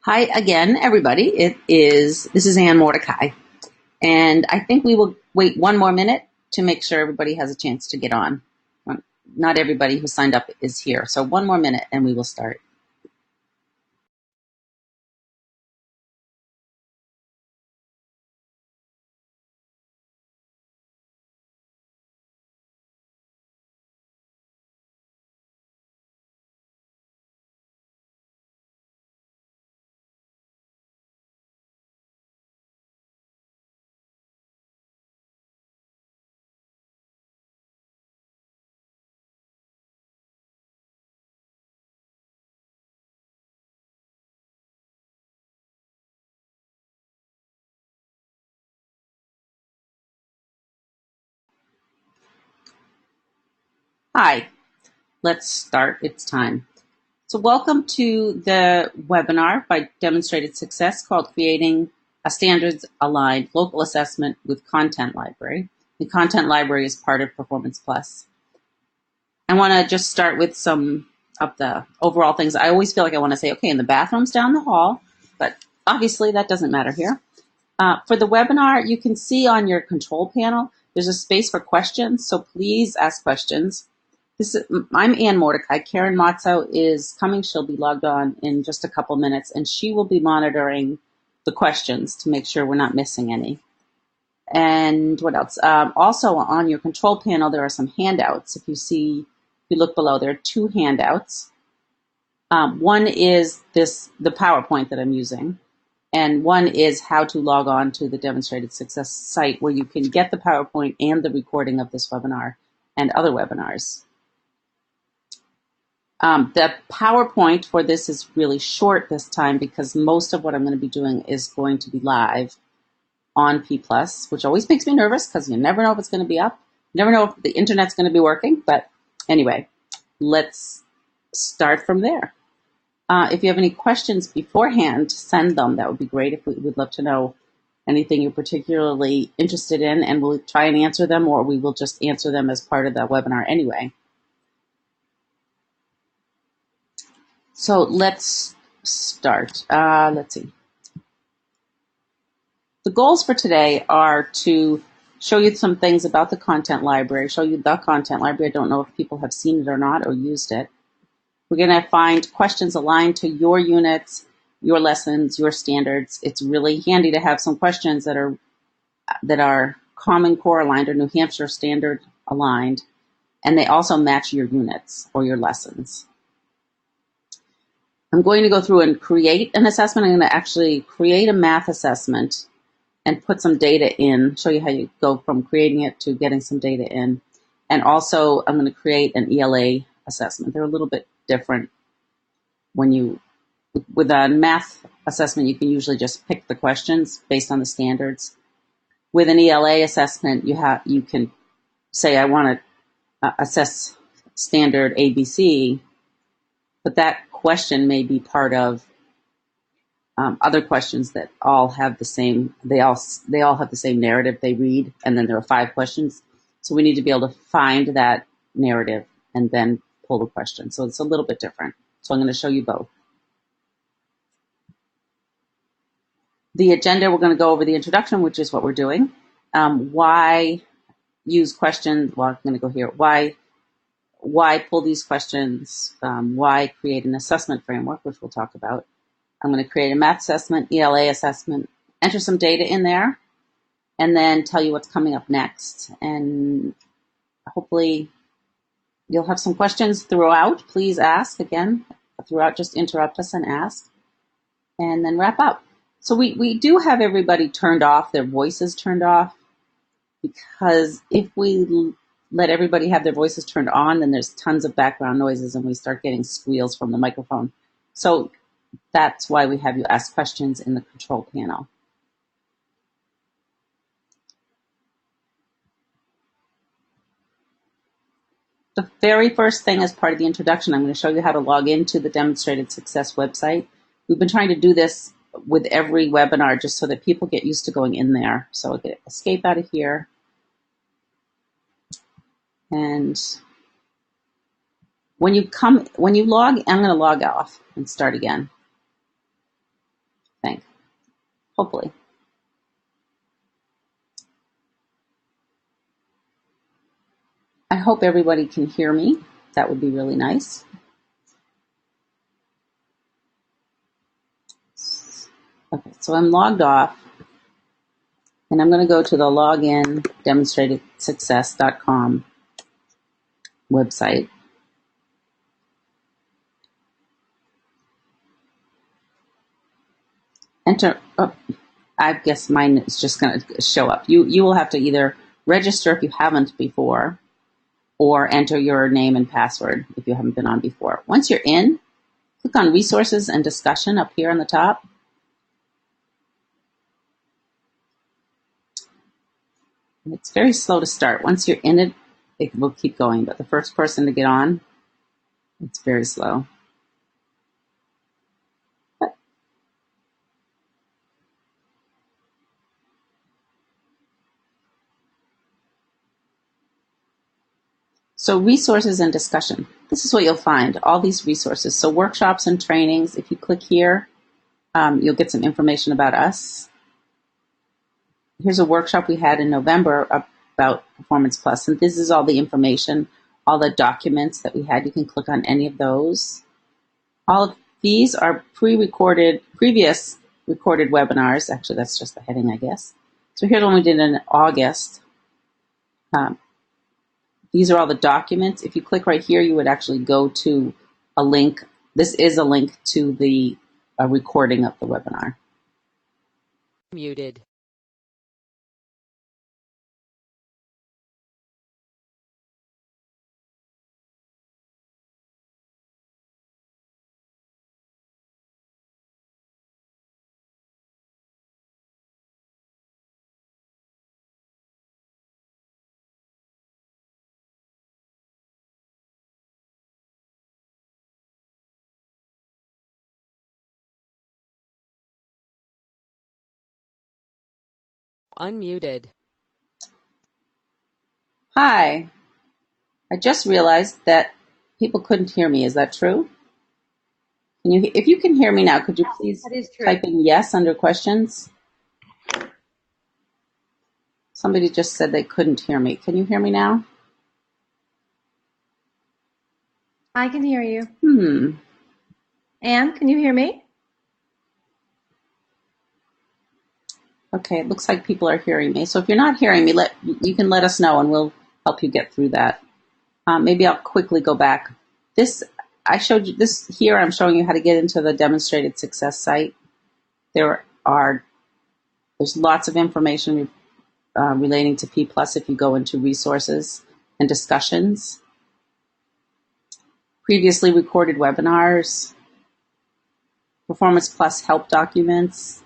Hi again, everybody. This is Ann Mordecai, and I think we will wait one more minute to make sure everybody has a chance to get on. Not everybody who signed up is here, so one more minute and we will start. Hi, let's start. It's time. So welcome to the webinar by Demonstrated Success called Creating a Standards-Aligned Local Assessment with Content Library. The Content Library is part of PerformancePLUS. I want to just start with some of the overall things. I always feel like I want to say, okay, in the bathroom's down the hall, but obviously that doesn't matter here. For the webinar, you can see on your control panel, there's a space for questions, so please ask questions. I'm Ann Mordecai. Karen Matzo is coming. She'll be logged on in just a couple minutes, and she will be monitoring the questions to make sure we're not missing any. And what else? Also on your control panel, there are some handouts. If you look below, there are two handouts. One is the PowerPoint that I'm using, and one is how to log on to the Demonstrated Success site where you can get the PowerPoint and the recording of this webinar and other webinars. The PowerPoint for this is really short this time because most of what I'm going to be doing is going to be live on P+, which always makes me nervous because you never know if it's going to be up. You never know if the internet's going to be working. But anyway, let's start from there. If you have any questions beforehand, send them. That would be great. We'd love to know anything you're particularly interested in, and we'll try and answer them, or we will just answer them as part of the webinar anyway. So let's start. Let's see. The goals for today are to show you some things about the content library, show you the content library. I don't know if people have seen it or not or used it. We're going to find questions aligned to your units, your lessons, your standards. It's really handy to have some questions that are Common Core aligned or New Hampshire standard aligned, and they also match your units or your lessons. I'm going to go through and create an assessment. I'm going to actually create a math assessment and put some data in, show you how you go from creating it to getting some data in. And also, I'm going to create an ELA assessment. They're a little bit different. With a math assessment, you can usually just pick the questions based on the standards. With an ELA assessment, you can say, I want to assess standard ABC, but that question may be part of other questions that all have the same. They all have the same narrative they read, and then there are 5 questions. So we need to be able to find that narrative and then pull the question. So it's a little bit different. So I'm going to show you both. The agenda, we're going to go over the introduction, which is what we're doing. Why use questions? Well, I'm going to go here. Why pull these questions? Why create an assessment framework, which we'll talk about. I'm going to create a math assessment, ELA assessment, enter some data in there, and then tell you what's coming up next. And hopefully you'll have some questions throughout. Please ask again throughout. Just interrupt us and ask, and then wrap up. So we do have everybody turned off, their voices turned off, because if we let everybody have their voices turned on, then there's tons of background noises and we start getting squeals from the microphone. So that's why we have you ask questions in the control panel. The very first thing as part of the introduction, I'm going to show you how to log into the Demonstrated Success website. We've been trying to do this with every webinar just so that people get used to going in there. So I'll escape out of here. And when you log, I'm going to log off and start again. hopefully. I hope everybody can hear me. That would be really nice. Okay, so I'm logged off, and I'm going to go to the login demonstratedsuccess.com website. Enter. Oh, I guess mine is just going to show up. You will have to either register if you haven't before, or enter your name and password if you haven't been on before. Once you're in, click on Resources and Discussion up here on the top. And it's very slow to start. Once you're in it, it will keep going. But the first person to get on, it's very slow. So resources and discussion. This is what you'll find, all these resources. So workshops and trainings, if you click here, you'll get some information about us. Here's a workshop we had in November about Performance Plus, and this is all the information, all the documents that we had. You can click on any of those. All of these are previous recorded webinars. Actually, that's just the heading, I guess. So here's one we did in August. These are all the documents. If you click right here, you would actually go to a link. This is a link to the recording of the webinar. Muted. Unmuted. Hi. I just realized that people couldn't hear me. Is that true? If you can hear me now, could you please type in yes under questions? Somebody just said they couldn't hear me. Can you hear me now? I can hear you. Anne, can you hear me? Okay, it looks like people are hearing me. So if you're not hearing me, you can let us know and we'll help you get through that. Maybe I'll quickly go back. I showed you this here. I'm showing you how to get into the Demonstrated Success site. There's lots of information relating to P Plus if you go into resources and discussions. Previously recorded webinars, Performance Plus help documents.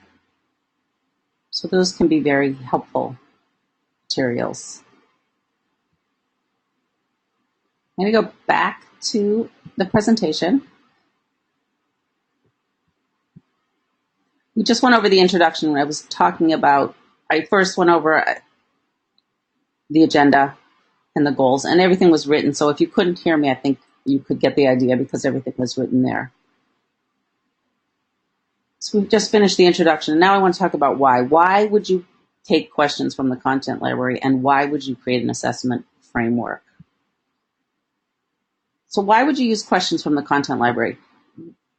So those can be very helpful materials. I'm going to go back to the presentation. We just went over the introduction when I was talking about, I first went over the agenda and the goals, and everything was written. So if you couldn't hear me, I think you could get the idea because everything was written there. So we've just finished the introduction. Now I want to talk about why. Why would you take questions from the content library, and why would you create an assessment framework? So why would you use questions from the content library?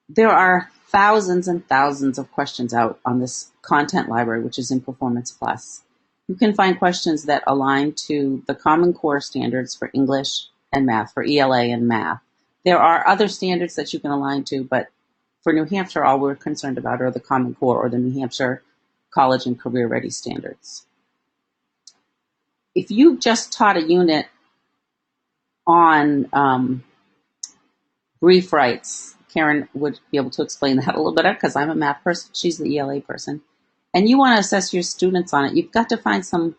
There are thousands and thousands of questions out on this content library, which is in Performance Plus. You can find questions that align to the Common Core standards for English and math, for ELA and math. There are other standards that you can align to, but for New Hampshire, all we're concerned about are the Common Core or the New Hampshire College and Career Ready standards. If you just taught a unit on brief rights, Karen would be able to explain that a little better because I'm a math person, she's the ELA person, and you want to assess your students on it, you've got to find some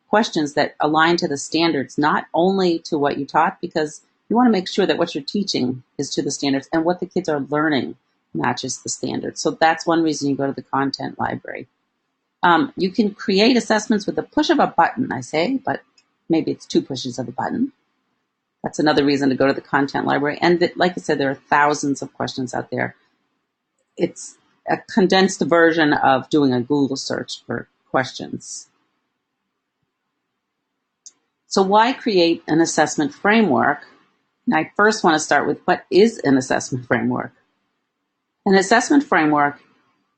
questions that align to the standards, not only to what you taught, because you want to make sure that what you're teaching is to the standards and what the kids are learning matches the standards. So that's one reason you go to the content library. You can create assessments with the push of a button, I say, but maybe it's 2 pushes of a button. That's another reason to go to the content library. And like I said, there are thousands of questions out there. It's a condensed version of doing a Google search for questions. So why create an assessment framework? And I first want to start with what is an assessment framework? An assessment framework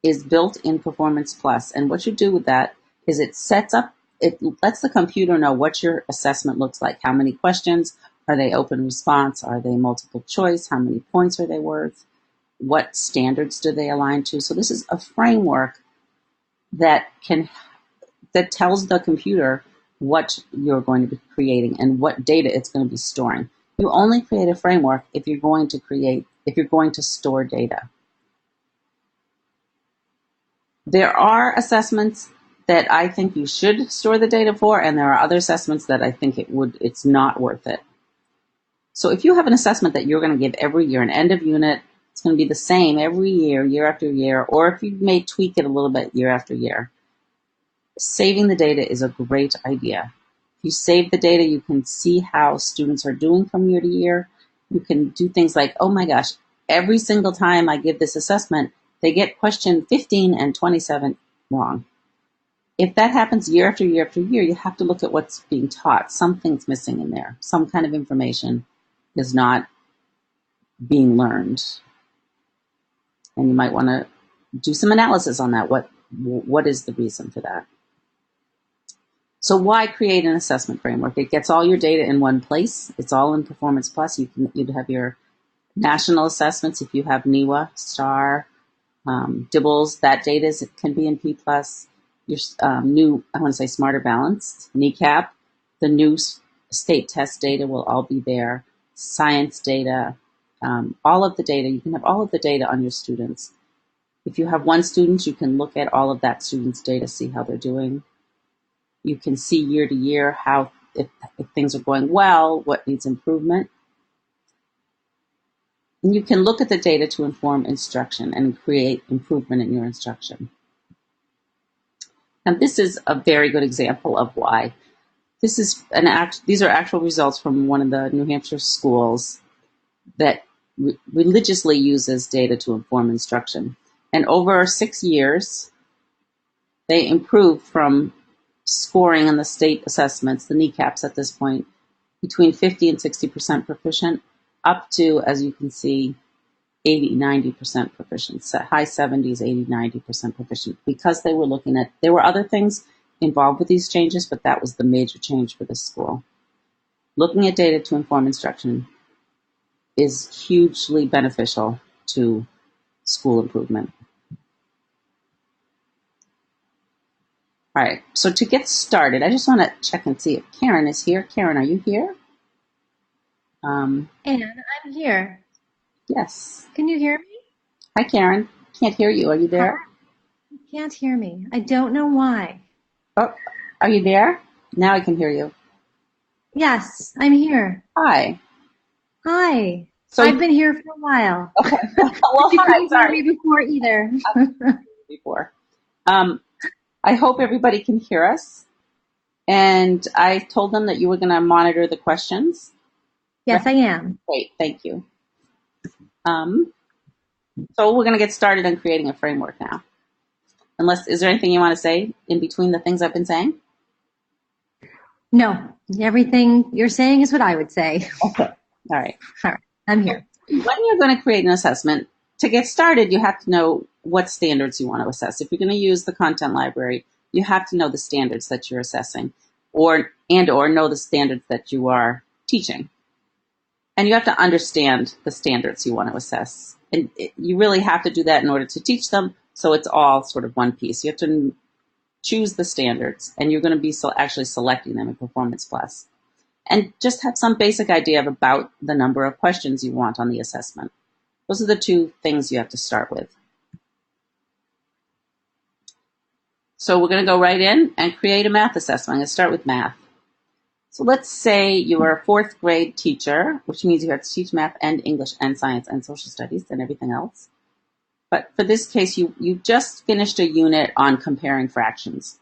is built in Performance Plus, and what you do with that is it lets the computer know what your assessment looks like. How many questions? Are they open response? Are they multiple choice? How many points are they worth? What standards do they align to? So this is a framework that tells the computer what you're going to be creating and what data it's going to be storing. You only create a framework if you're going to store data. There are assessments that I think you should store the data for, and there are other assessments that I think it's not worth it. So if you have an assessment that you're going to give every year, an end of unit, it's going to be the same every year, year after year, or if you may tweak it a little bit year after year, saving the data is a great idea. If you save the data, you can see how students are doing from year to year. You can do things like, oh my gosh, every single time I give this assessment, they get question 15 and 27 wrong. If that happens year after year after year, you have to look at what's being taught. Something's missing in there. Some kind of information is not being learned. And you might want to do some analysis on that. What is the reason for that? So why create an assessment framework? It gets all your data in one place. It's all in Performance Plus. You'd have your national assessments if you have NEWA, STAR, DIBELS. That data can be in P+. Your new, I want to say Smarter Balanced, NECAP, the new state test data will all be there. Science data, all of the data. You can have all of the data on your students. If you have one student, you can look at all of that student's data, see how they're doing. You can see year to year how, if things are going well, what needs improvement. And you can look at the data to inform instruction and create improvement in your instruction. And this is a very good example of why. These are actual results from one of the New Hampshire schools that religiously uses data to inform instruction. And over 6 years, they improved from scoring on the state assessments, the NECAPs at this point, between 50 and 60% proficient, up to, as you can see, 80, 90% proficient, high 70s, 80, 90% proficient, because they were looking at, there were other things involved with these changes, but that was the major change for this school. Looking at data to inform instruction is hugely beneficial to school improvement. All right, so to get started, I just want to check and see if Karen is here. Karen, are you here? And I'm here. Yes. Can you hear me? Hi, Karen. Can't hear you. Are you there? You can't hear me. I don't know why. Oh, are you there? Now I can hear you. Yes, I'm here. Hi. Hi. So I've been here for a while. Okay. Well, You hi. couldn't hear Sorry. me before either. Before. I hope everybody can hear us. And I told them that you were going to monitor the questions. Yes, I am. Great. Thank you. So we're going to get started on creating a framework now. Is there anything you want to say in between the things I've been saying? No, everything you're saying is what I would say. Okay. All right. All right, I'm here. When you're going to create an assessment, to get started, you have to know what standards you want to assess. If you're going to use the content library, you have to know the standards that you're assessing or know the standards that you are teaching. And you have to understand the standards you want to assess. And you really have to do that in order to teach them, so it's all sort of one piece. You have to choose the standards, and you're going to be actually selecting them in Performance Plus. And just have some basic idea about the number of questions you want on the assessment. Those are the two things you have to start with. So we're going to go right in and create a math assessment. I'm going to start with math. So let's say you are a 4th grade teacher, which means you have to teach math and English and science and social studies and everything else. But for this case, you just finished a unit on comparing fractions.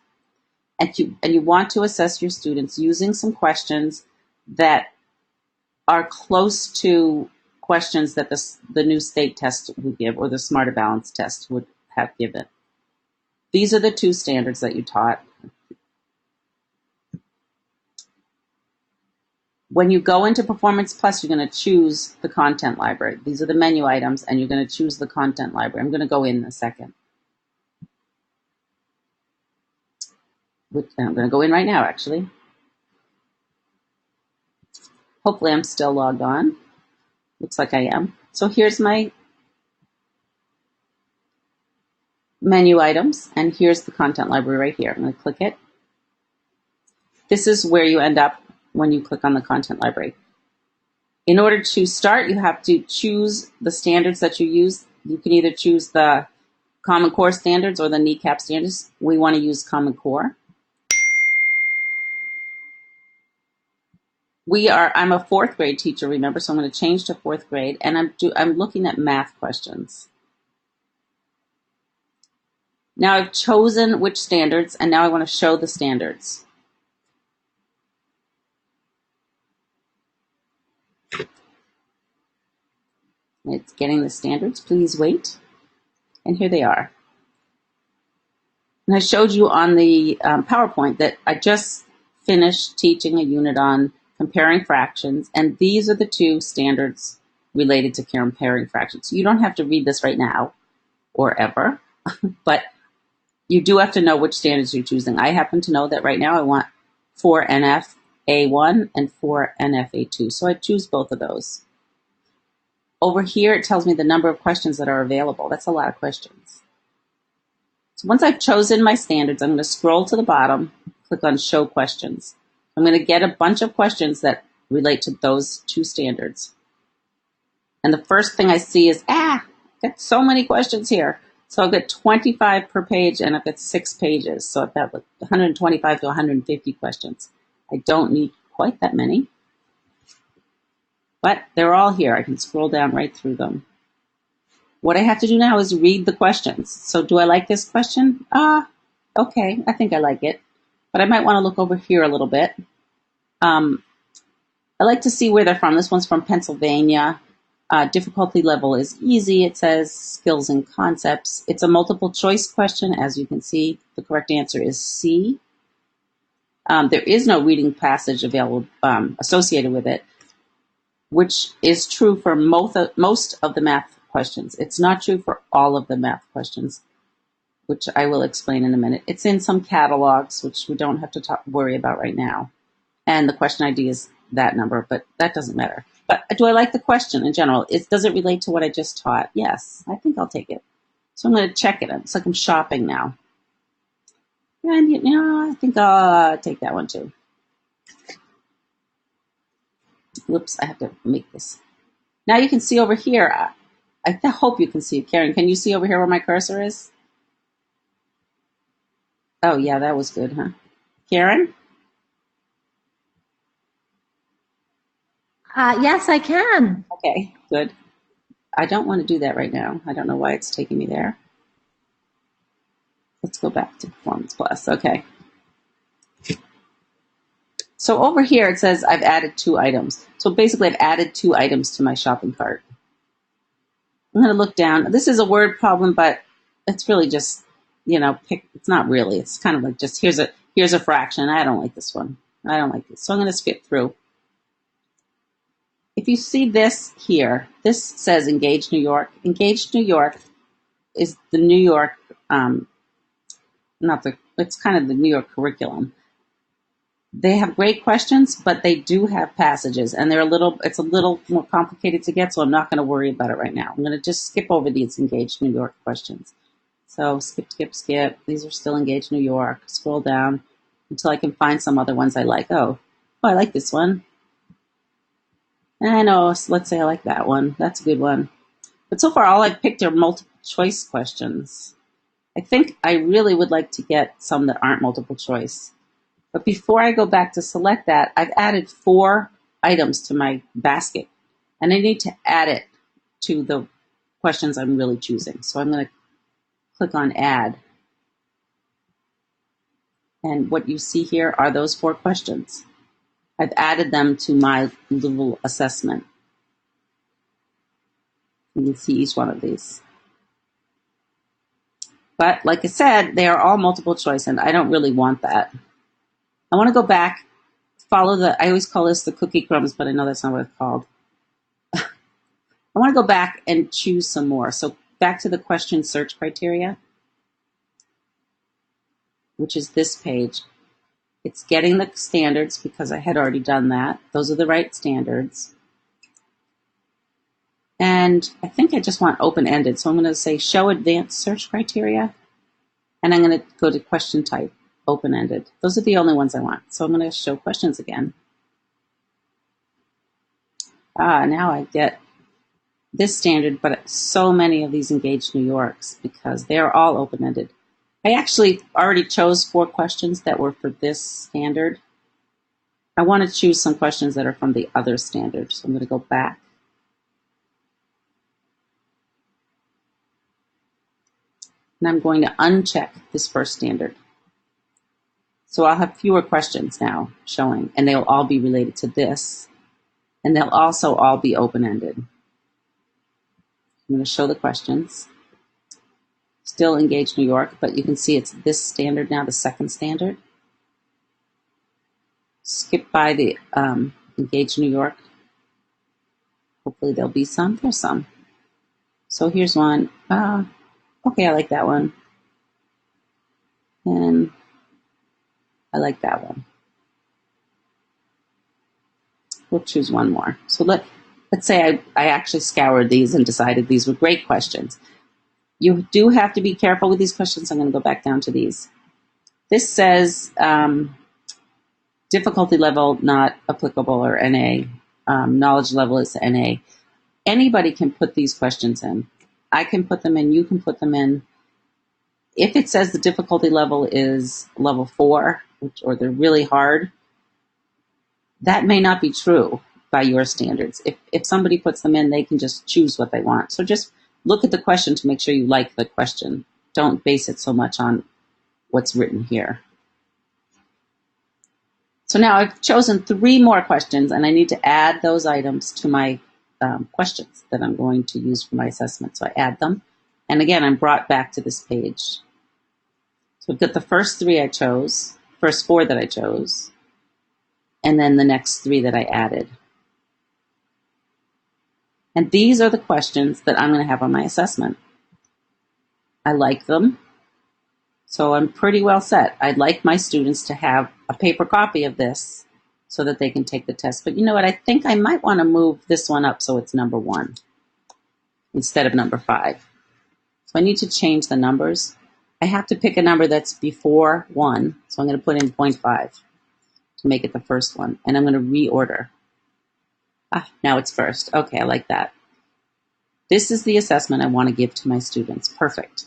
And you want to assess your students using some questions that are close to questions that the new state test would give, or the Smarter Balance test would have given. These are the two standards that you taught. When you go into Performance Plus, you're going to choose the content library. These are the menu items, and you're going to choose the content library. I'm going to go in a second. I'm going to go in right now, actually. Hopefully I'm still logged on. Looks like I am. So here's my menu items, and here's the content library right here. I'm going to click it. This is where you end up when you click on the content library. In order to start, you have to choose the standards that you use. You can either choose the Common Core standards or the NECAP standards. We want to use Common Core. I'm a fourth grade teacher, remember, so I'm going to change to fourth grade, and I'm looking at math questions. Now I've chosen which standards, and now I want to show the standards. It's getting the standards. Please wait. And here they are. And I showed you on the PowerPoint that I just finished teaching a unit on comparing fractions, and these are the two standards related to comparing fractions. You don't have to read this right now or ever, but you do have to know which standards you're choosing. I happen to know that right now I want 4 NFA1 and 4 NFA2, so I choose both of those. Over here, it tells me the number of questions that are available. That's a lot of questions. So once I've chosen my standards, I'm going to scroll to the bottom, click on Show Questions. I'm going to get a bunch of questions that relate to those two standards. And the first thing I see is, I've got so many questions here. So I've got 25 per page, and I've got 6 pages. So I've got like 125 to 150 questions. I don't need quite that many. But they're all here. I can scroll down right through them. What I have to do now is read the questions. So do I like this question? Okay, I think I like it. But I might want to look over here a little bit. I like to see where they're from. This one's from Pennsylvania. Difficulty level is easy. It says skills and concepts. It's a multiple choice question. As you can see, the correct answer is C. There is no reading passage available associated with it, which is true for most of the math questions. It's not true for all of the math questions, which I will explain in a minute. It's in some catalogs, which we don't have to worry about right now. And the question ID is that number, but that doesn't matter. But do I like the question in general? Does it relate to what I just taught? Yes, I think I'll take it. So I'm going to check it. It's like I'm shopping now. And, I think I'll take that one too. Whoops, I have to make this. Now you can see over here. I hope you can see it. Karen, can you see over here where my cursor is? Oh, yeah, that was good, huh? Karen? Yes, I can. Okay, good. I don't want to do that right now. I don't know why it's taking me there. Let's go back to Performance Plus. Okay. So over here it says I've added 2 items. So basically I've added 2 items to my shopping cart. I'm going to look down. This is a word problem, but it's really just, it's not really. It's kind of like just here's a fraction. I don't like this one. I don't like this. So I'm going to skip through. If you see this here, this says Engage New York. Engage New York is the New York, it's kind of the New York curriculum. They have great questions, but they do have passages, and it's a little more complicated to get, so I'm not going to worry about it right now. I'm going to just skip over these Engage New York questions. So skip. These are still Engage New York. Scroll down until I can find some other ones I like. Oh, I like this one. I know, let's say I like that one. That's a good one. But so far, all I've picked are multiple choice questions. I think I really would like to get some that aren't multiple choice. But before I go back to select that, I've added 4 items to my basket. And I need to add it to the questions I'm really choosing. So I'm going to click on Add. And what you see here are those 4 questions. I've added them to my little assessment. You can see each one of these. But like I said, they are all multiple choice, and I don't really want that. I want to go back, I always call this the cookie crumbs, but I know that's not what it's called. I want to go back and choose some more. So back to the question search criteria, which is this page. It's getting the standards because I had already done that. Those are the right standards. And I think I just want open-ended. So I'm going to say show advanced search criteria. And I'm going to go to question type, open-ended. Those are the only ones I want. So I'm going to show questions again. Now I get this standard, but so many of these engaged New Yorks because they're all open-ended. I actually already chose 4 questions that were for this standard. I want to choose some questions that are from the other standard. So I'm going to go back. And I'm going to uncheck this first standard. So I'll have fewer questions now showing, and they'll all be related to this. And they'll also all be open-ended. I'm going to show the questions. Still engaged New York, but you can see it's this standard now, the second standard. Skip by the engaged New York. Hopefully there'll be some. There's some. So here's one. Okay, I like that one. And I like that one. We'll choose one more. So let's say I actually scoured these and decided these were great questions. You do have to be careful with these questions. I'm going to go back down to these. This says difficulty level not applicable or NA. Knowledge level is NA. Anybody can put these questions in. I can put them in. You can put them in. If it says the difficulty level is level 4, or they're really hard, that may not be true by your standards. If somebody puts them in, they can just choose what they want. So just look at the question to make sure you like the question. Don't base it so much on what's written here. So now I've chosen 3 more questions, and I need to add those items to my questions that I'm going to use for my assessment. So I add them. And again, I'm brought back to this page. So I've got the first 4 that I chose, and then the next 3 that I added. And these are the questions that I'm going to have on my assessment. I like them, so I'm pretty well set. I'd like my students to have a paper copy of this so that they can take the test. But you know what? I think I might want to move this one up so it's number 1 instead of number 5. So I need to change the numbers. I have to pick a number that's before 1, so I'm going to put in 0.5 to make it the first one. And I'm going to reorder. Now it's first. Okay, I like that. This is the assessment I want to give to my students. Perfect.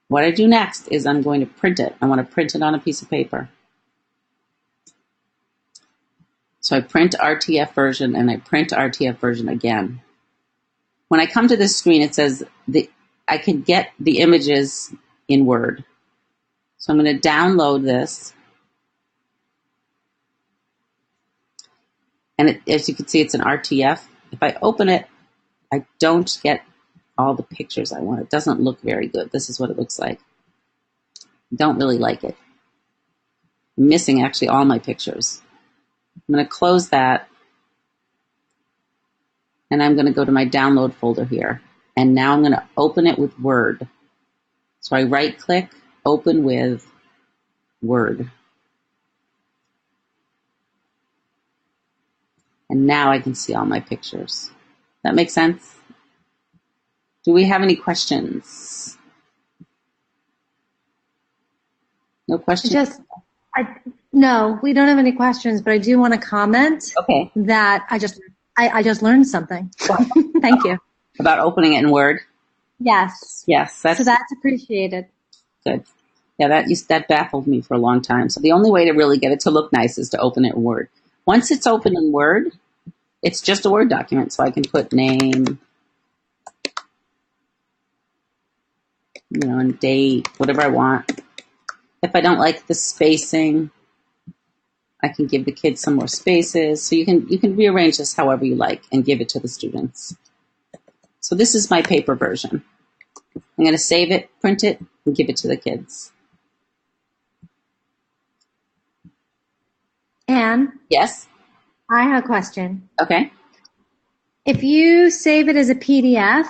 What I do next is I'm going to print it. I want to print it on a piece of paper. So I print RTF version, and I print RTF version again. When I come to this screen, it says I can get the images in Word. So I'm going to download this. And as you can see, it's an RTF. If I open it, I don't get all the pictures I want. It doesn't look very good. This is what it looks like. Don't really like it. I'm missing actually all my pictures. I'm going to close that. And I'm going to go to my download folder here. And now I'm going to open it with Word. So I right-click, open with Word. And now I can see all my pictures. That makes sense? Do we have any questions? No questions? No, we don't have any questions, but I do want to comment that I just learned something. Thank you. About opening it in Word? Yes. Yes. So that's appreciated. Good. Yeah, that baffled me for a long time. So the only way to really get it to look nice is to open it in Word. Once it's open in Word, it's just a Word document. So I can put name, and date, whatever I want. If I don't like the spacing, I can give the kids some more spaces. So you can rearrange this however you like and give it to the students. So this is my paper version. I'm going to save it, print it, and give it to the kids. Anne? Yes? I have a question. Okay. If you save it as a PDF,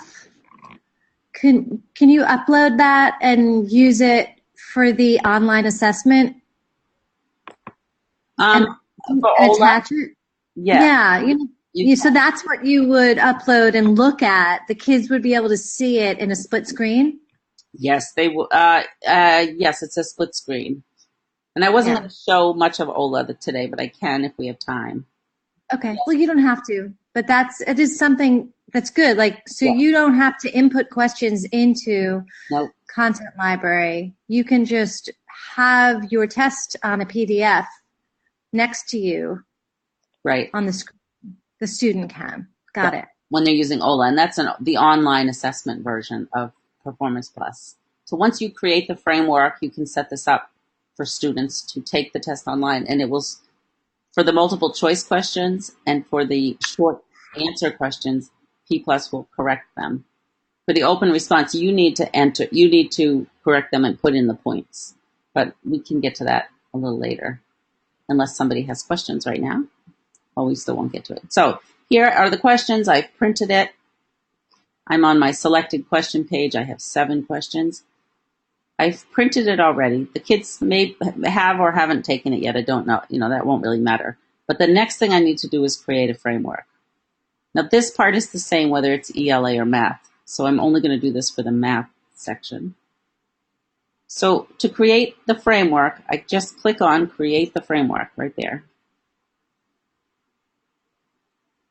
can you upload that and use it for the online assessment? And attach it? Yeah. So that's what you would upload and look at. The kids would be able to see it in a split screen? Yes, they will. Yes, it's a split screen. And I wasn't going to show much of Ola today, but I can if we have time. Okay. Well, you don't have to, but it is something that's good. You don't have to input questions into Content Library. You can just have your test on a PDF next to you. Right. On the screen. The student can. Got it. When they're using Ola, and that's the online assessment version of PerformancePLUS. So once you create the framework, you can set this up for students to take the test online, and it will, for the multiple choice questions and for the short answer questions, P+ will correct them. For the open response, you need to correct them and put in the points. But we can get to that a little later, unless somebody has questions right now. Well, we still won't get to it. So here are the questions. I've printed it. I'm on my selected question page. I have 7 questions. I've printed it already. The kids may have or haven't taken it yet. I don't know. That won't really matter. But the next thing I need to do is create a framework. Now, this part is the same whether it's ELA or math. So I'm only going to do this for the math section. So to create the framework, I just click on Create the Framework right there.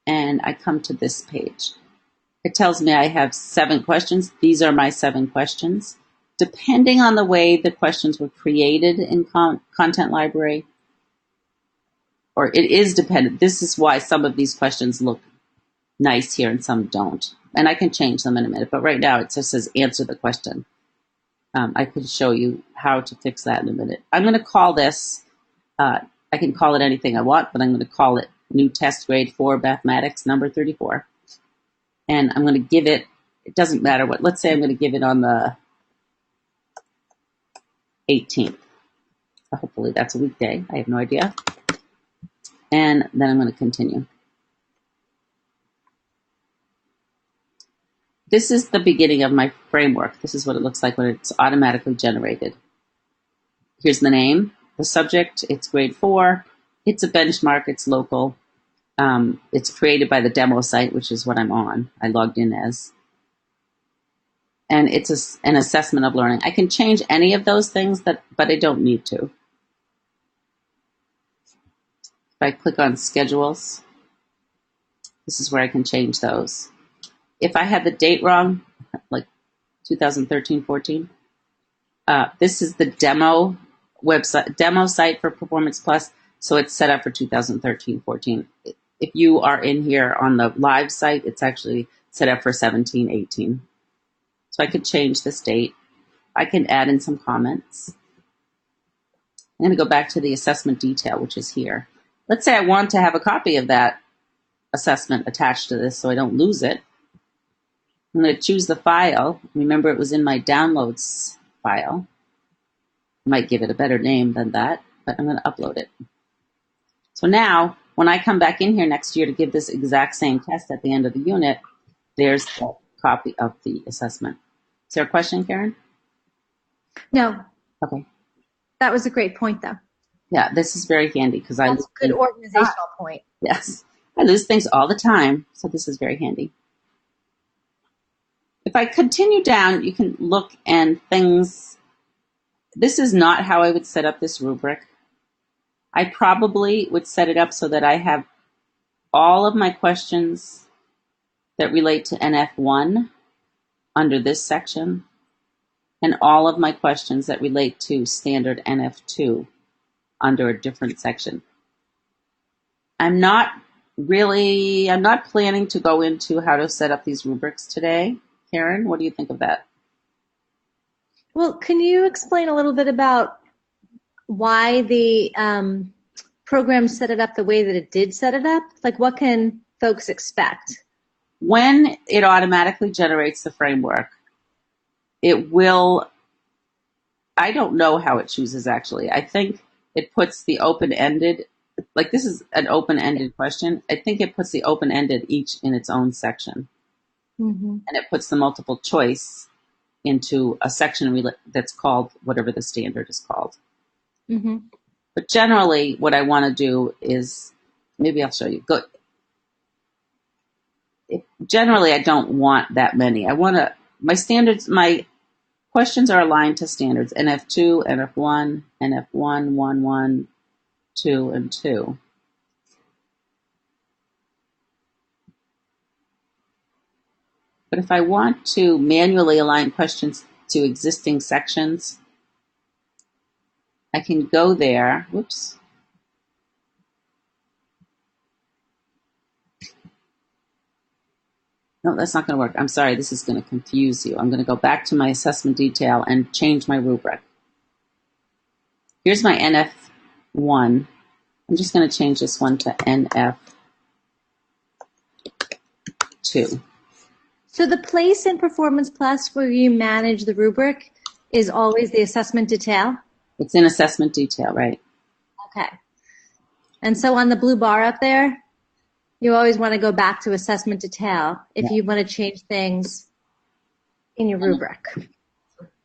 And I come to this page. It tells me I have 7 questions. These are my 7 questions. Depending on the way the questions were created in Content Library, or it is dependent. This is why some of these questions look nice here and some don't. And I can change them in a minute, but right now it just says answer the question. I could show you how to fix that in a minute. I'm going to call this, I can call it anything I want, but I'm going to call it New Test Grade 4 Mathematics number 34. And I'm going to give it doesn't matter what, let's say I'm going to give it on the 18th. Hopefully that's a weekday. I have no idea. And then I'm going to continue. This is the beginning of my framework. This is what it looks like when it's automatically generated. Here's the name, the subject, it's grade 4. It's a benchmark, it's local. It's created by the demo site, which is what I'm on. I logged in as. And it's an assessment of learning. I can change any of those things, but I don't need to. If I click on schedules, this is where I can change those. If I had the date wrong, like 2013-14, this is the demo website, demo site for PerformancePLUS, so it's set up for 2013-14. If you are in here on the live site, it's actually set up for 17-18. So I could change this date. I can add in some comments. I'm going to go back to the assessment detail, which is here. Let's say I want to have a copy of that assessment attached to this so I don't lose it. I'm going to choose the file. Remember, it was in my downloads file. I might give it a better name than that, but I'm going to upload it. So now, when I come back in here next year to give this exact same test at the end of the unit, there's the copy of the assessment. Is there a question, Karen? No. Okay. That was a great point, though. Yeah, this is very handy because that's a good organizational point. Yes. I lose things all the time, so this is very handy. If I continue down, you can look and things. This is not how I would set up this rubric. I probably would set it up so that I have all of my questions that relate to NF1 under this section, and all of my questions that relate to standard NF2 under a different section. I'm not planning to go into how to set up these rubrics today. Karen, what do you think of that? Well, can you explain a little bit about why the program set it up the way that it did set it up? Like, what can folks expect? When it automatically generates the framework, it will, I don't know how it chooses actually. I think it puts the open-ended, like this is an open-ended question. I think it puts the open-ended each in its own section. Mm-hmm. And it puts the multiple choice into a section that's called whatever the standard is called. Mm-hmm. But generally, what I want to do is, maybe I'll show you. Generally, I don't want that many. I want to, my standards, my questions are aligned to standards, NF2, NF1, NF1, 1, 1, 2, and 2. But if I want to manually align questions to existing sections, I can go there. Whoops. No, that's not going to work. I'm sorry, this is going to confuse you. I'm going to go back to my assessment detail and change my rubric. Here's my NF1. I'm just going to change this one to NF2. So the place in Performance Plus where you manage the rubric is always the assessment detail? It's in assessment detail, right? Okay. And so on the blue bar up there, you always want to go back to assessment detail if you want to change things in your rubric.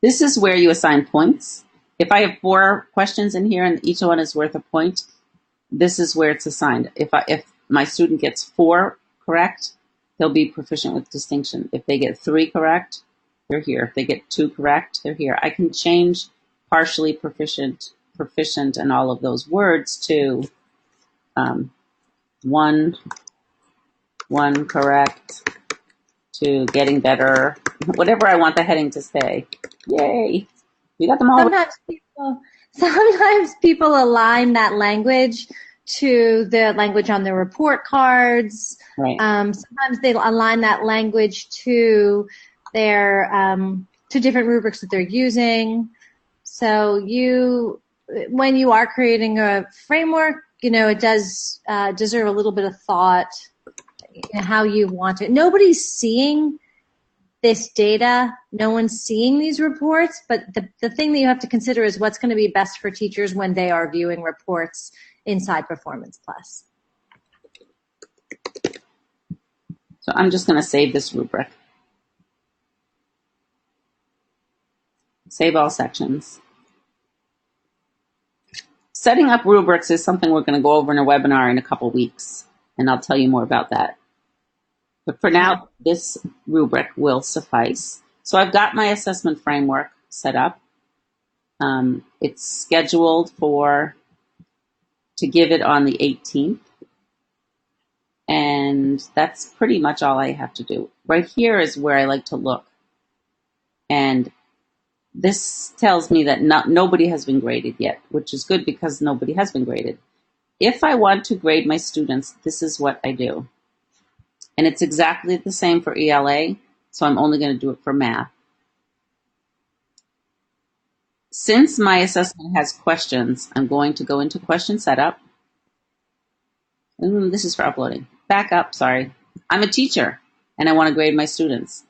This is where you assign points. If I have 4 questions in here and each one is worth a point, this is where it's assigned. If my student gets 4 correct, they'll be proficient with distinction. If they get 3 correct, they're here. If they get 2 correct, they're here. I can change partially proficient, and all of those words to 1 correct, to getting better, whatever I want the heading to say. Yay! We got them all. Sometimes people align that language to the language on their report cards. Right. Sometimes they align that language to their to different rubrics that they're using. So when you are creating a framework, it does deserve a little bit of thought in how you want it. Nobody's seeing this data. No one's seeing these reports, but the thing that you have to consider is what's going to be best for teachers when they are viewing reports inside Performance Plus. So I'm just going to save this rubric. Save all sections. Setting up rubrics is something we're going to go over in a webinar in a couple weeks, and I'll tell you more about that. But for now, this rubric will suffice. So I've got my assessment framework set up. It's scheduled to give it on the 18th. And that's pretty much all I have to do. Right here is where I like to look. And this tells me that nobody has been graded yet, which is good because nobody has been graded. If I want to grade my students, this is what I do. And it's exactly the same for ELA, so I'm only going to do it for math. Since my assessment has questions, I'm going to go into question setup. This is for uploading. Back up, sorry. I'm a teacher, and I want to grade my students.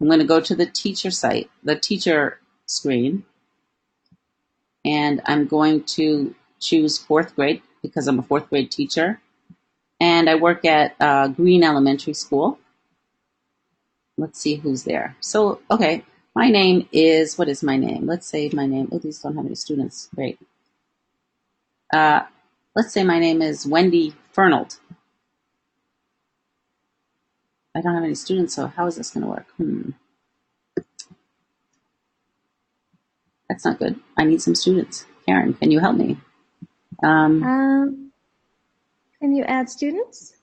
I'm going to go to the teacher site, the teacher screen, and I'm going to choose 4th grade because I'm a 4th grade teacher. And I work at Green Elementary School. Let's see who's there. So, okay, my name is, what is my name? Let's say my name, oh, these don't have any students. Great. Let's say my name is Wendy Fernald. I don't have any students, so how is this going to work? That's not good. I need some students. Karen, can you help me? Can you add students?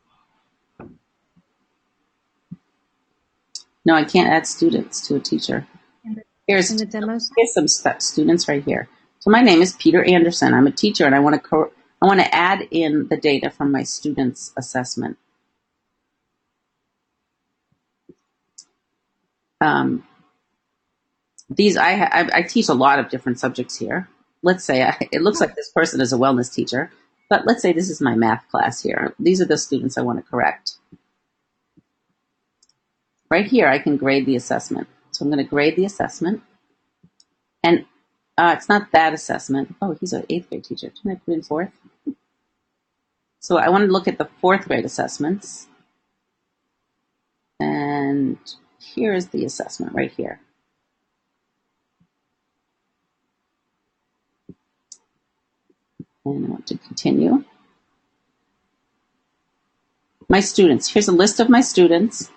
No, I can't add students to a teacher. Here's the demos. Here's some students right here. So my name is Peter Anderson. I'm a teacher, and I want to add in the data from my students' assessment. I teach a lot of different subjects here. Let's say it looks like this person is a wellness teacher, but let's say this is my math class here. These are the students I want to correct. Right here, I can grade the assessment. So I'm going to grade the assessment. And it's not that assessment. Oh, he's an 8th grade teacher. Can I put in 4th? So I want to look at the 4th grade assessments. And here is the assessment right here. And I want to continue. My students. Here's a list of my students.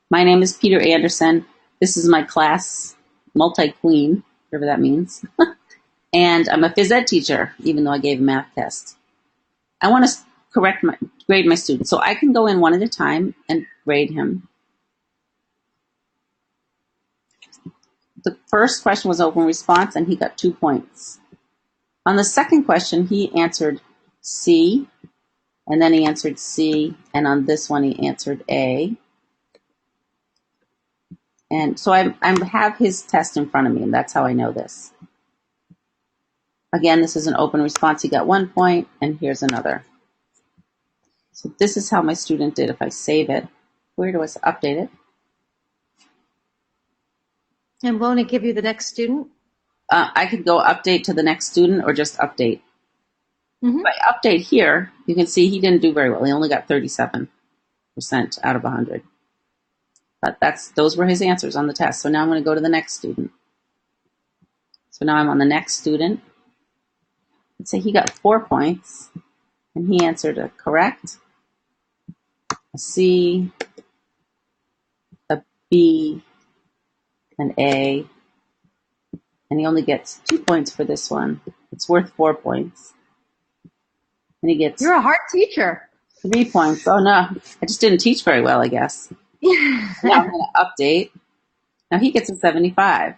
My name is Peter Anderson. This is my class, multi-queen, whatever that means. And I'm a phys ed teacher, even though I gave a math test. I want to grade my students. So I can go in one at a time and grade him. The first question was open response, and he got 2 points. On the second question, he answered C, and then he answered C, and on this one, he answered A. And so I have his test in front of me, and that's how I know this. Again, this is an open response. He got 1 point, and here's another. So this is how my student did. If I save it, where do I update it? And won't it give you the next student? I could go update to the next student or just update. If I update here, you can see he didn't do very well. He only got 37% out of 100. But those were his answers on the test. So now I'm going to go to the next student. So now I'm on the next student. Let's say he got 4 points, and he answered a correct, a C, a B, an A, and he only gets 2 points for this one. It's worth 4 points. And he gets... You're a hard teacher. 3 points. Oh, no. I just didn't teach very well, I guess. Now I'm going to update. Now he gets a 75.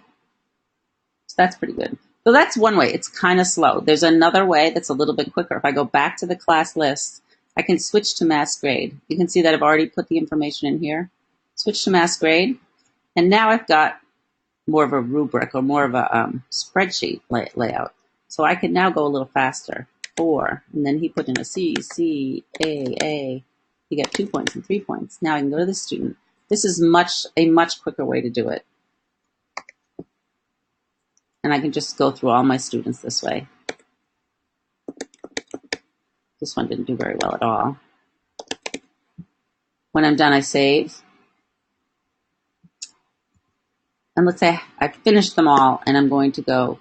So that's pretty good. So that's one way. It's kind of slow. There's another way that's a little bit quicker. If I go back to the class list, I can switch to mass grade. You can see that I've already put the information in here. Switch to mass grade. And now I've got more of a rubric or more of a spreadsheet layout. So I can now go a little faster. 4. And then he put in a C, C, A. He got 2 points and 3 points. Now I can go to the student. This is a much quicker way to do it. And I can just go through all my students this way. This one didn't do very well at all. When I'm done, I save. And let's say I finished them all, and I'm going to go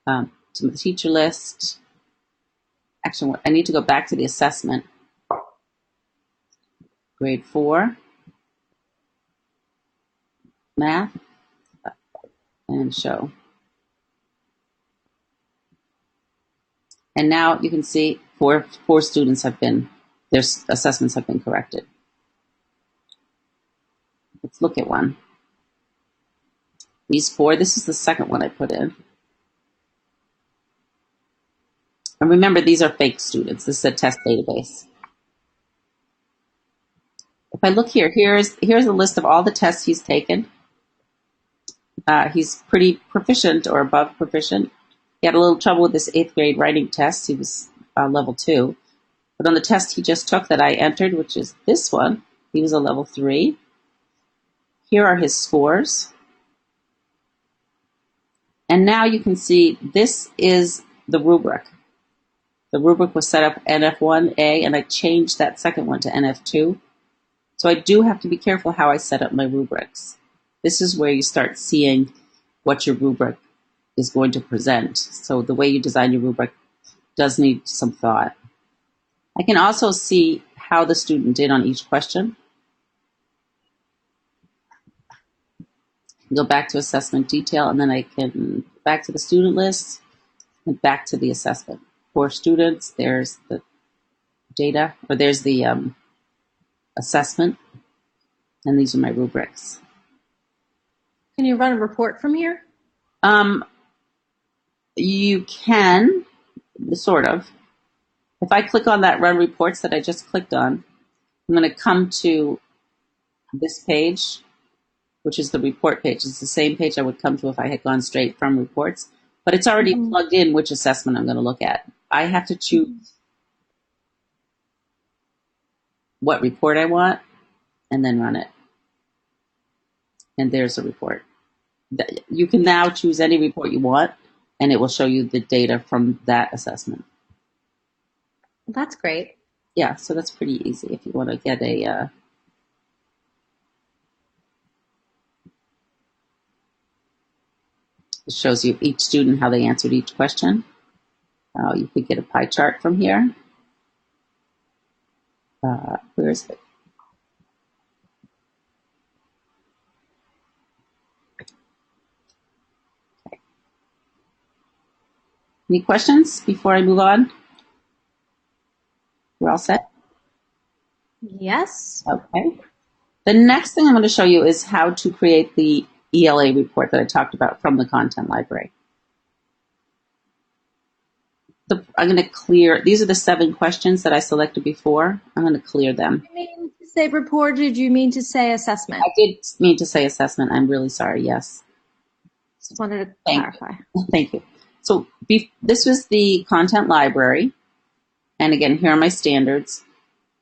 to the teacher list. Actually, I need to go back to the assessment. Grade 4. Math. And show. And now you can see four students their assessments have been corrected. Let's look at one. These 4, this is the second one I put in. And remember, these are fake students. This is a test database. If I look here, here's a list of all the tests he's taken. He's pretty proficient or above proficient. He had a little trouble with this 8th grade writing test. He was level 2. But on the test he just took that I entered, which is this one, he was a level 3. Here are his scores. And now you can see this is the rubric. The rubric was set up NF1A, and I changed that second one to NF2. So I do have to be careful how I set up my rubrics. This is where you start seeing what your rubric is going to present. So the way you design your rubric does need some thought. I can also see how the student did on each question. Go back to assessment detail, and then I can back to the student list and back to the assessment. For students, there's the data, or there's the assessment, and these are my rubrics. Can you run a report from here? You can, sort of. If I click on that run reports that I just clicked on, I'm going to come to this page, which is the report page. It's the same page I would come to if I had gone straight from reports, but it's already plugged in which assessment I'm going to look at. I have to choose what report I want and then run it. And there's a report. You can now choose any report you want, and it will show you the data from that assessment. That's great. Yeah, so that's pretty easy if you want to get a... it shows you each student, how they answered each question. You could get a pie chart from here. Where is it? Okay. Any questions before I move on? We're all set? Yes. Okay. The next thing I'm going to show you is how to create the ELA report that I talked about from the content library. I'm going to clear, these are the 7 questions that I selected before. I'm going to clear them. Did you mean to say report? Did you mean to say assessment? I did mean to say assessment. I'm really sorry. Yes. Just wanted to clarify. Thank you. So this was the content library. And again, here are my standards.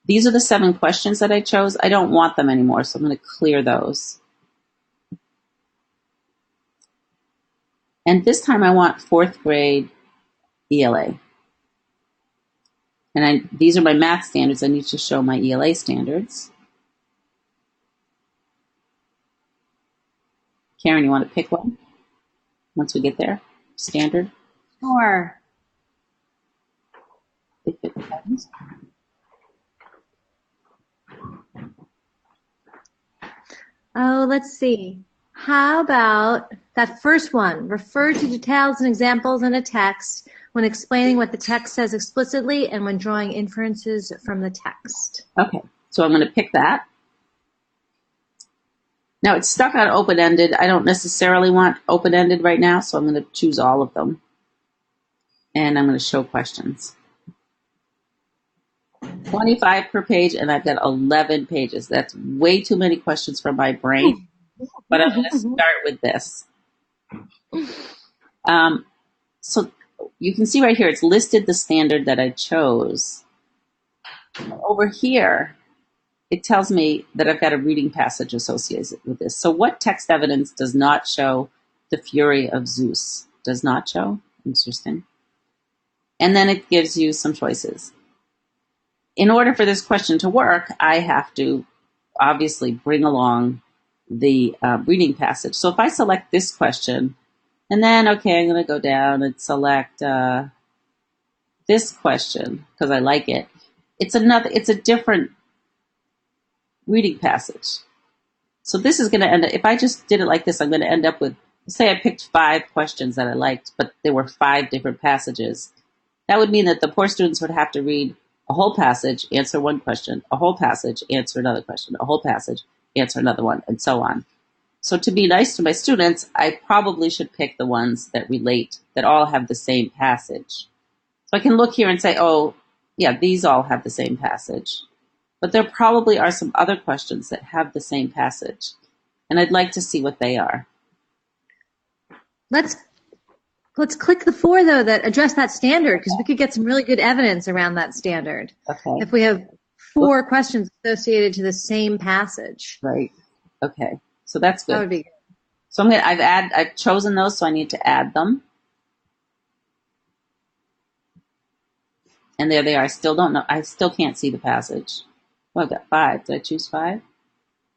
These are the 7 questions that I chose. I don't want them anymore, so I'm going to clear those. And this time I want 4th grade ELA. And these are my math standards. I need to show my ELA standards. Karen, you want to pick one once we get there? Standard? Sure. If it depends. Oh, let's see. How about that first one? Refer to details and examples in a text when explaining what the text says explicitly and when drawing inferences from the text. Okay, so I'm going to pick that. Now it's stuck on open-ended. I don't necessarily want open-ended right now, so I'm going to choose all of them. And I'm going to show questions. 25 per page, and I've got 11 pages. That's way too many questions for my brain. But I'm going to start with this. So you can see right here, it's listed the standard that I chose. Over here, it tells me that I've got a reading passage associated with this. So what text evidence does not show the fury of Zeus? Does not show? Interesting. And then it gives you some choices. In order for this question to work, I have to obviously bring along the reading passage. So if I select this question, and then, okay, I'm going to go down and select this question because I like it. It's a different reading passage. So this is going to end up, if I just did it like this, I'm going to end up with, say I picked 5 questions that I liked, but there were 5 different passages. That would mean that the poor students would have to read a whole passage, answer one question, a whole passage, answer another question, a whole passage, answer another one, and so on. So to be nice to my students, I probably should pick the ones that relate, that all have the same passage. So I can look here and say, oh, yeah, these all have the same passage. But there probably are some other questions that have the same passage. And I'd like to see what they are. Let's click the 4, though, that address that standard, because we could get some really good evidence around that standard. Okay. If we have 4 questions associated to the same passage. Right. Okay. So that's good. That would be good. So I've chosen those, so I need to add them. And there they are. I still don't know. I still can't see the passage. Well, I've got 5. Did I choose 5?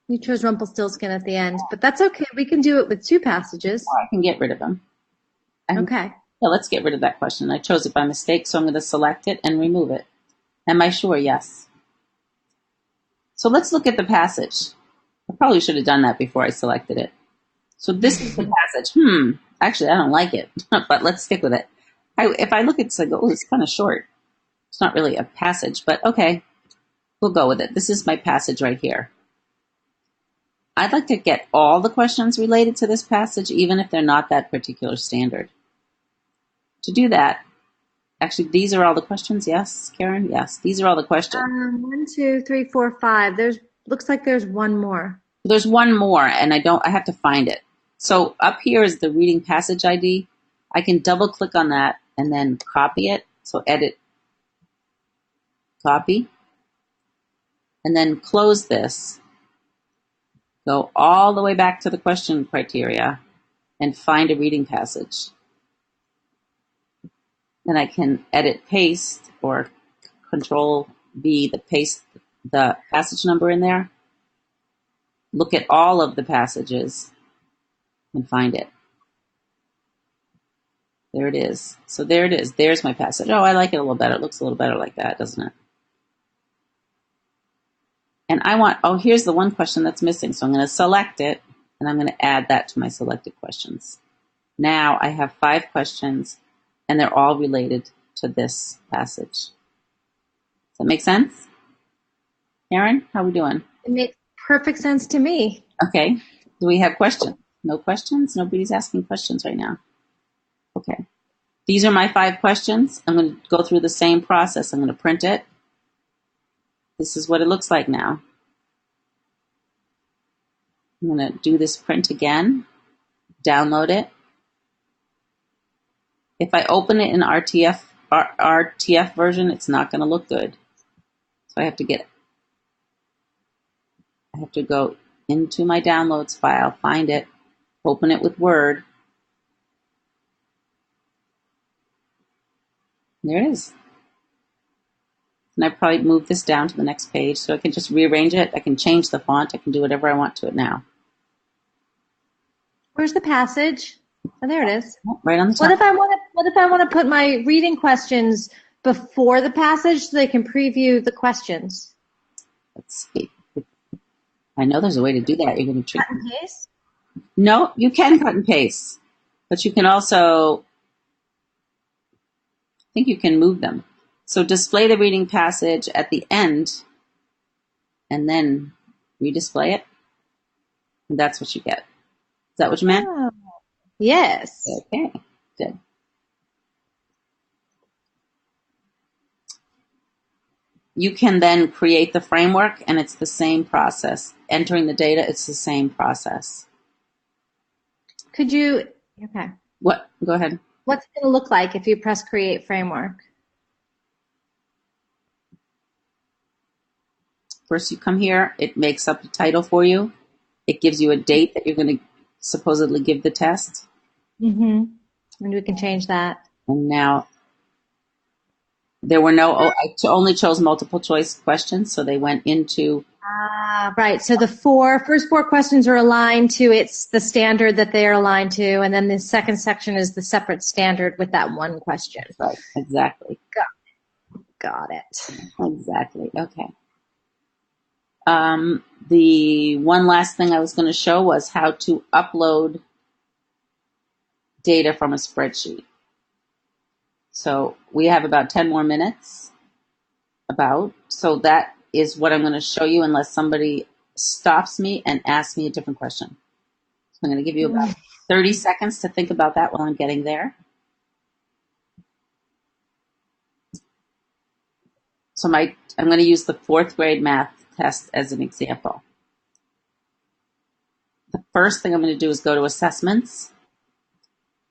You chose Rumpelstiltskin at the end, but that's okay. We can do it with 2 passages. Oh, I can get rid of them. Okay. Yeah, let's get rid of that question. I chose it by mistake, so I'm going to select it and remove it. Am I sure? Yes. So let's look at the passage. I probably should have done that before I selected it. So this is the passage. Actually, I don't like it, but let's stick with it. If I look at it, it's like, oh, it's kind of short. It's not really a passage, but okay, we'll go with it. This is my passage right here. I'd like to get all the questions related to this passage, even if they're not that particular standard. To do that, actually, these are all the questions. Yes, Karen? Yes, these are all the questions. 1, 2, 3, 4, 5. Looks like there's one more. There's one more, and I have to find it. So up here is the reading passage ID. I can double click on that and then copy it. So edit, copy, and then close this. Go all the way back to the question criteria and find a reading passage. Then I can edit paste or Control V the paste the passage number in there. Look at all of the passages and find it. There it is. So there it is. There's my passage. Oh, I like it a little better. It looks a little better like that, doesn't it? And I want, oh, here's the one question that's missing. So I'm going to select it, and I'm going to add that to my selected questions. Now I have 5 questions, and they're all related to this passage. Does that make sense? Karen, how are we doing? It makes perfect sense to me. Okay. Do we have questions? No questions? Nobody's asking questions right now. Okay. These are my 5 questions. I'm going to go through the same process. I'm going to print it. This is what it looks like now. I'm going to do this print again, download it. If I open it in RTF version, it's not going to look good. So I have to go into my downloads file, find it, open it with Word. There it is. And I probably move this down to the next page so I can just rearrange it. I can change the font. I can do whatever I want to it now. Where's the passage? Oh, there it is. Right on the top. What if I want to put my reading questions before the passage so they can preview the questions? Let's see. I know there's a way to do that. You're going to trick Cut and paste? No, you can cut and paste, but you can also, I think you can move them. So display the reading passage at the end and then redisplay it. And that's what you get. Is that what you meant? Oh, yes. Okay, good. You can then create the framework, and it's the same process. Entering the data, it's the same process. Could you, okay. What? Go ahead. What's it going to look like if you press Create Framework? First you come here, it makes up a title for you. It gives you a date that you're going to supposedly give the test. Mm-hmm. And we can change that. And now there were no, I only chose multiple choice questions, so they went into. Right. So the first four questions are aligned to the standard that they are aligned to, and then the second section is the separate standard with that one question. Right. Exactly. Got it. Exactly. Okay. The one last thing I was going to show was how to upload data from a spreadsheet. So we have about 10 more minutes so that is what I'm going to show you unless somebody stops me and asks me a different question. So I'm going to give you about 30 seconds to think about that while I'm getting there. So I'm going to use the 4th grade math test as an example. The first thing I'm going to do is go to assessments.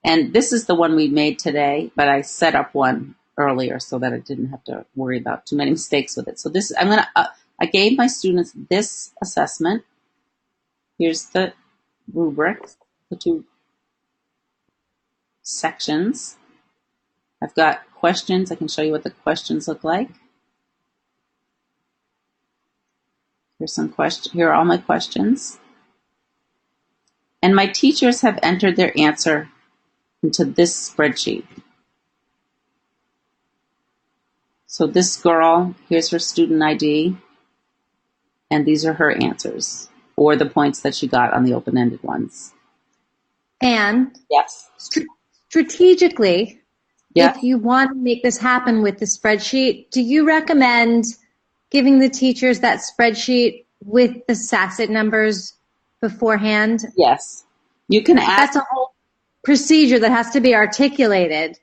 And this is the one we made today, but I set up one earlier so that I didn't have to worry about too many mistakes with it. So this, I gave my students this assessment. Here's the rubric, the 2 sections. I've got questions. I can show you what the questions look like. Here are all my questions. And my teachers have entered their answer into this spreadsheet. So this girl, here's her student ID, and these are her answers, or the points that she got on the open-ended ones. And yes, strategically, yes, if you want to make this happen with the spreadsheet, do you recommend giving the teachers that spreadsheet with the SASIT numbers beforehand? Yes. You can ask. That's a whole procedure that has to be articulated,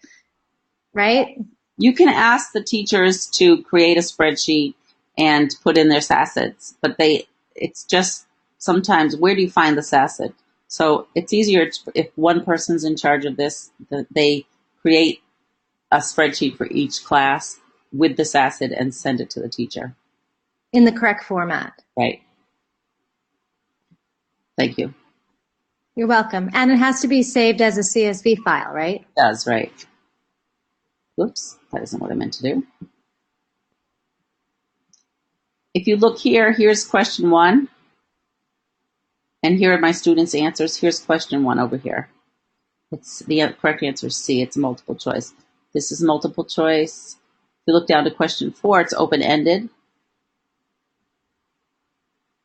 right? You can ask the teachers to create a spreadsheet and put in their SASITs, but it's just sometimes, where do you find the SASIT? So it's easier if one person's in charge of this, that they create a spreadsheet for each class with the SASIT and send it to the teacher. In the correct format. Right. Thank you. You're welcome. And it has to be saved as a CSV file, right? It does, right. Whoops, that isn't what I meant to do. If you look here, here's question 1. And here are my students' answers. Here's question 1 over here. It's the correct answer is C. It's multiple choice. This is multiple choice. If you look down to question 4, it's open-ended.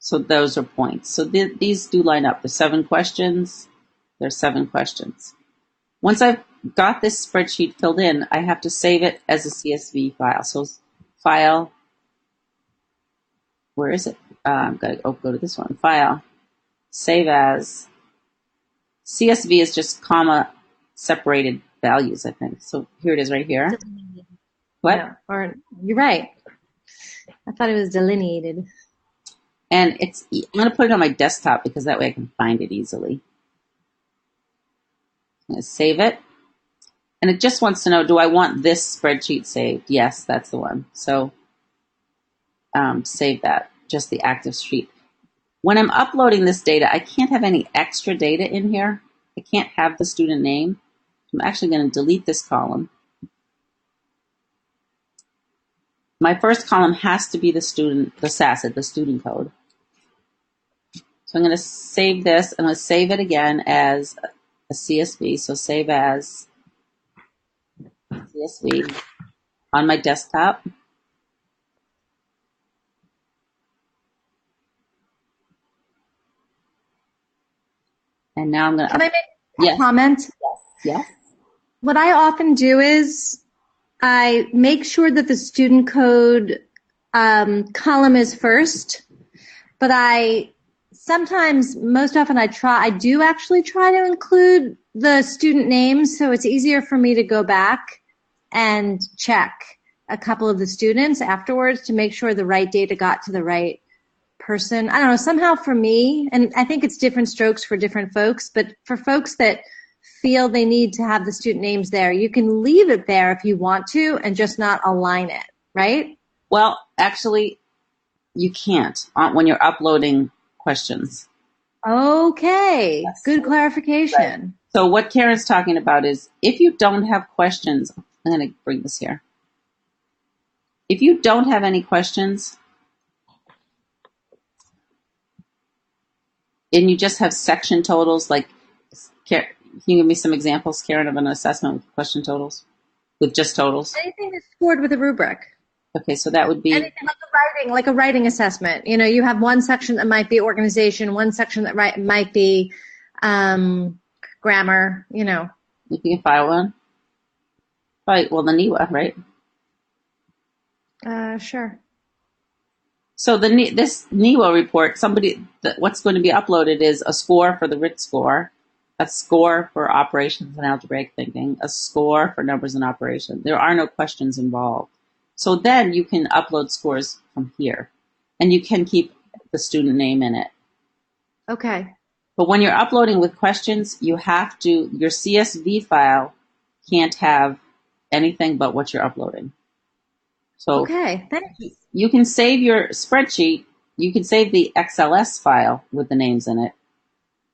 So those are points. So these do line up. There's 7 questions. There's 7 questions. Once I've got this spreadsheet filled in, I have to save it as a CSV file. So file, where is it? I'm going to go to this one. File, save as. CSV is just comma separated values, I think. So here it is right here. What? Yeah, or you're right. I thought it was delineated. And I'm going to put it on my desktop because that way I can find it easily. I'm going to save it. And it just wants to know, do I want this spreadsheet saved? Yes, that's the one. So save that, just the active sheet. When I'm uploading this data, I can't have any extra data in here. I can't have the student name. I'm actually going to delete this column. My first column has to be the student, the SASID, the student code. So I'm going to save this. I'm going to save it again as a CSV. So save as CSV on my desktop. And now I'm going to... Can I make a comment? Yes. What I often do is I make sure that the student code column is first, but most often I do actually try to include the student names, so it's easier for me to go back and check a couple of the students afterwards to make sure the right data got to the right person. I don't know, somehow for me, and I think it's different strokes for different folks, but for folks that feel they need to have the student names there, you can leave it there if you want to and just not align it, right? Well, actually, you can't when you're uploading questions. Okay, yes. Good clarification. Right. So what Karen's talking about is if you don't have questions, I'm going to bring this here. If you don't have any questions, and you just have section totals, like, can you give me some examples, Karen, of an assessment with question totals? With just totals? Anything that's scored with a rubric. Okay, so that would be... Anything like a writing assessment. You know, you have one section that might be organization, one section that might be grammar, you know. You can file one? Right, well, the NEWA, right? Sure. So this NEWA report, what's going to be uploaded is a score for the RIT score, a score for operations and algebraic thinking, a score for numbers and operation. There are no questions involved. So then you can upload scores from here, and you can keep the student name in it. Okay. But when you're uploading with questions, your CSV file can't have anything but what you're uploading. So okay, thanks. You can save your spreadsheet. You can save the XLS file with the names in it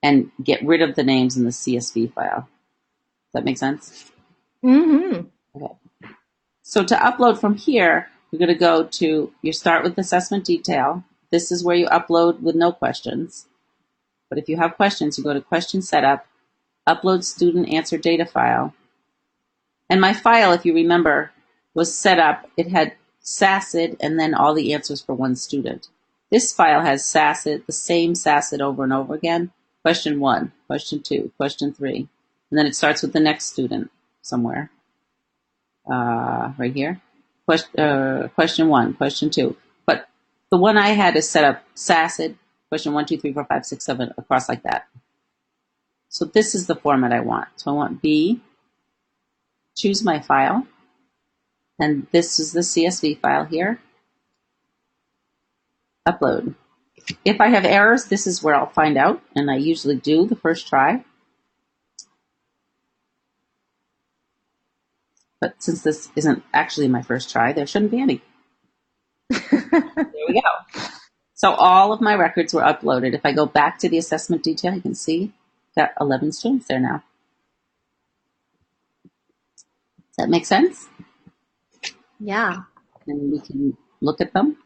and get rid of the names in the CSV file. Does that make sense? Mm-hmm. Okay. So to upload from here, you're going to go to, you start with assessment detail. This is where you upload with no questions. But if you have questions, you go to question setup, upload student answer data file. And my file, if you remember, was set up. It had SASID and then all the answers for one student. This file has SASID, the same SASID over and over again. Question 1, question 2, question 3. And then it starts with the next student somewhere. Right here. Question 1, question 2. But the one I had is set up SASID, question 1, 2, 3, 4, 5, 6, 7, across like that. So this is the format I want. So I want B, choose my file. And this is the CSV file here. Upload. If I have errors, this is where I'll find out, and I usually do the first try. But since this isn't actually my first try, there shouldn't be any. There we go. So all of my records were uploaded. If I go back to the assessment detail, you can see got 11 students there now. Does that make sense? Yeah. And we can look at them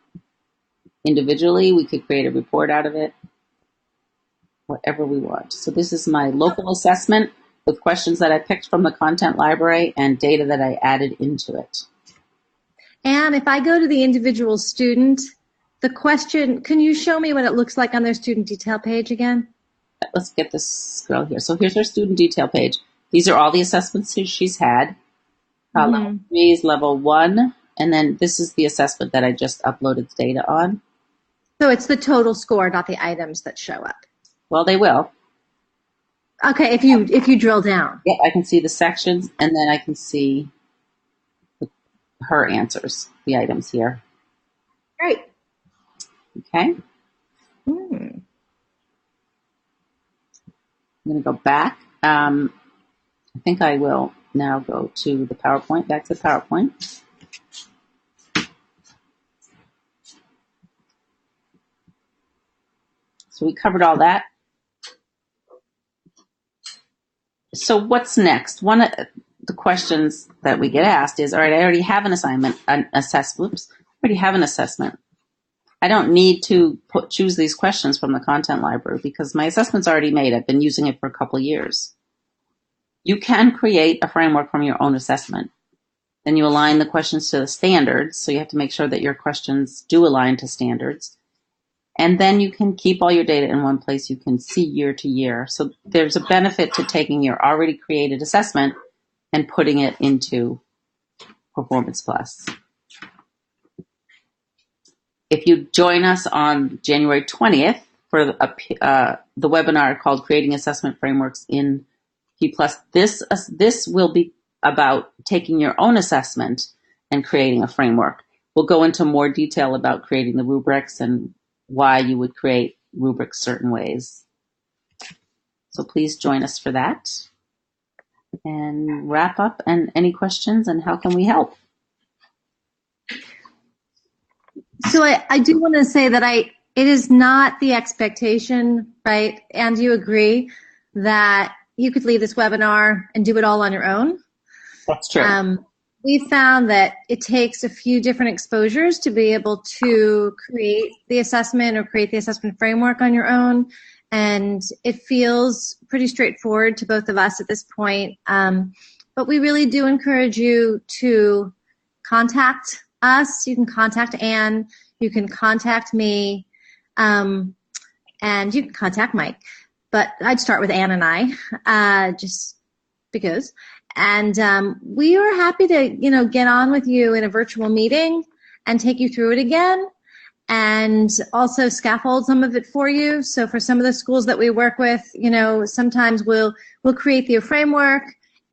individually. We could create a report out of it, whatever we want. So this is my local assessment with questions that I picked from the content library and data that I added into it. And if I go to the individual student, the question, can you show me what it looks like on their student detail page again? Let's get this girl here. So here's her student detail page. These are all the assessments she's had. Level 3 is level 1, and then this is the assessment that I just uploaded the data on. So it's the total score, not the items that show up. Well, they will. Okay, if you drill down. Yeah, I can see the sections, and then I can see her answers, the items here. Great. Okay. I'm going to go back. I think I will now go to the PowerPoint, back to the PowerPoint. So we covered all that. So what's next? One of the questions that we get asked is, all right, I already have an assignment, I already have an assessment. I don't need to choose these questions from the content library because my assessment's already made. I've been using it for a couple of years. You can create a framework from your own assessment. Then you align the questions to the standards, so you have to make sure that your questions do align to standards. And then you can keep all your data in one place. You can see year to year. So there's a benefit to taking your already created assessment and putting it into Performance Plus. If you join us on January 20th for the webinar called Creating Assessment Frameworks in P+, this will be about taking your own assessment and creating a framework. We'll go into more detail about creating the rubrics and why you would create rubrics certain ways. So please join us for that. And wrap up, and any questions, and how can we help? So I do want to say that it is not the expectation, right? And you agree that you could leave this webinar and do it all on your own. That's true. We found that it takes a few different exposures to be able to create the assessment or create the assessment framework on your own. And it feels pretty straightforward to both of us at this point. But we really do encourage you to contact us. You can contact Anne. You can contact me. And you can contact Mike. But I'd start with Anne and I, just because. And we are happy to, get on with you in a virtual meeting and take you through it again, and also scaffold some of it for you. So for some of the schools that we work with, sometimes we'll create the framework,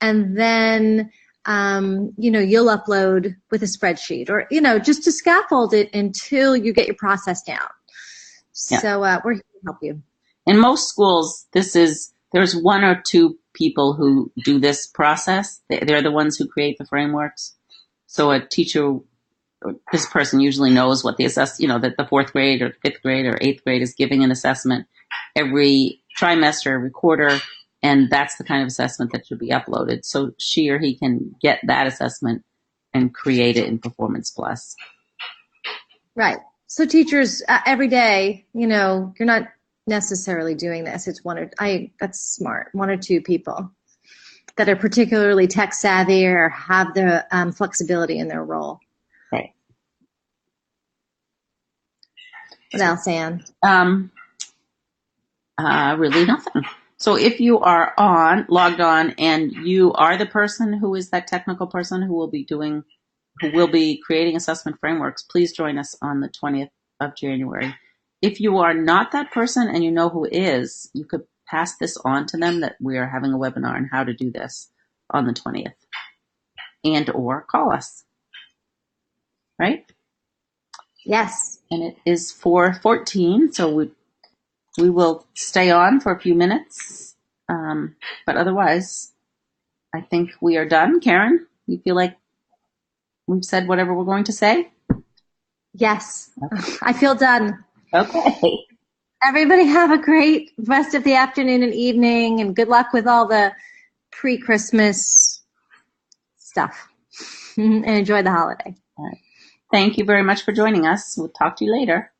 and then you'll upload with a spreadsheet, or just to scaffold it until you get your process down. Yeah. So we're here to help you. In most schools, there's one or two people who do this process. They're the ones who create the frameworks. So a teacher, this person usually knows what that the 4th grade or 5th grade or 8th grade is giving an assessment every trimester, every quarter, and that's the kind of assessment that should be uploaded. So she or he can get that assessment and create it in Performance Plus. Right. So teachers, every day, you're not necessarily doing this. It's that's smart. 1 or 2 people that are particularly tech savvy or have the flexibility in their role. Right. What else, Anne? Really nothing. So if you are logged on, and you are the person who is that technical person who will be creating assessment frameworks, please join us on the 20th of January. If you are not that person and you know who is, you could pass this on to them, that we are having a webinar on how to do this on the 20th, and or call us. Right? Yes. And it is 4:14, so we will stay on for a few minutes. But otherwise, I think we are done. Karen, you feel like we've said whatever we're going to say? Yes. Okay. I feel done. Okay. Everybody have a great rest of the afternoon and evening, and good luck with all the pre-Christmas stuff. And enjoy the holiday. All right. Thank you very much for joining us. We'll talk to you later.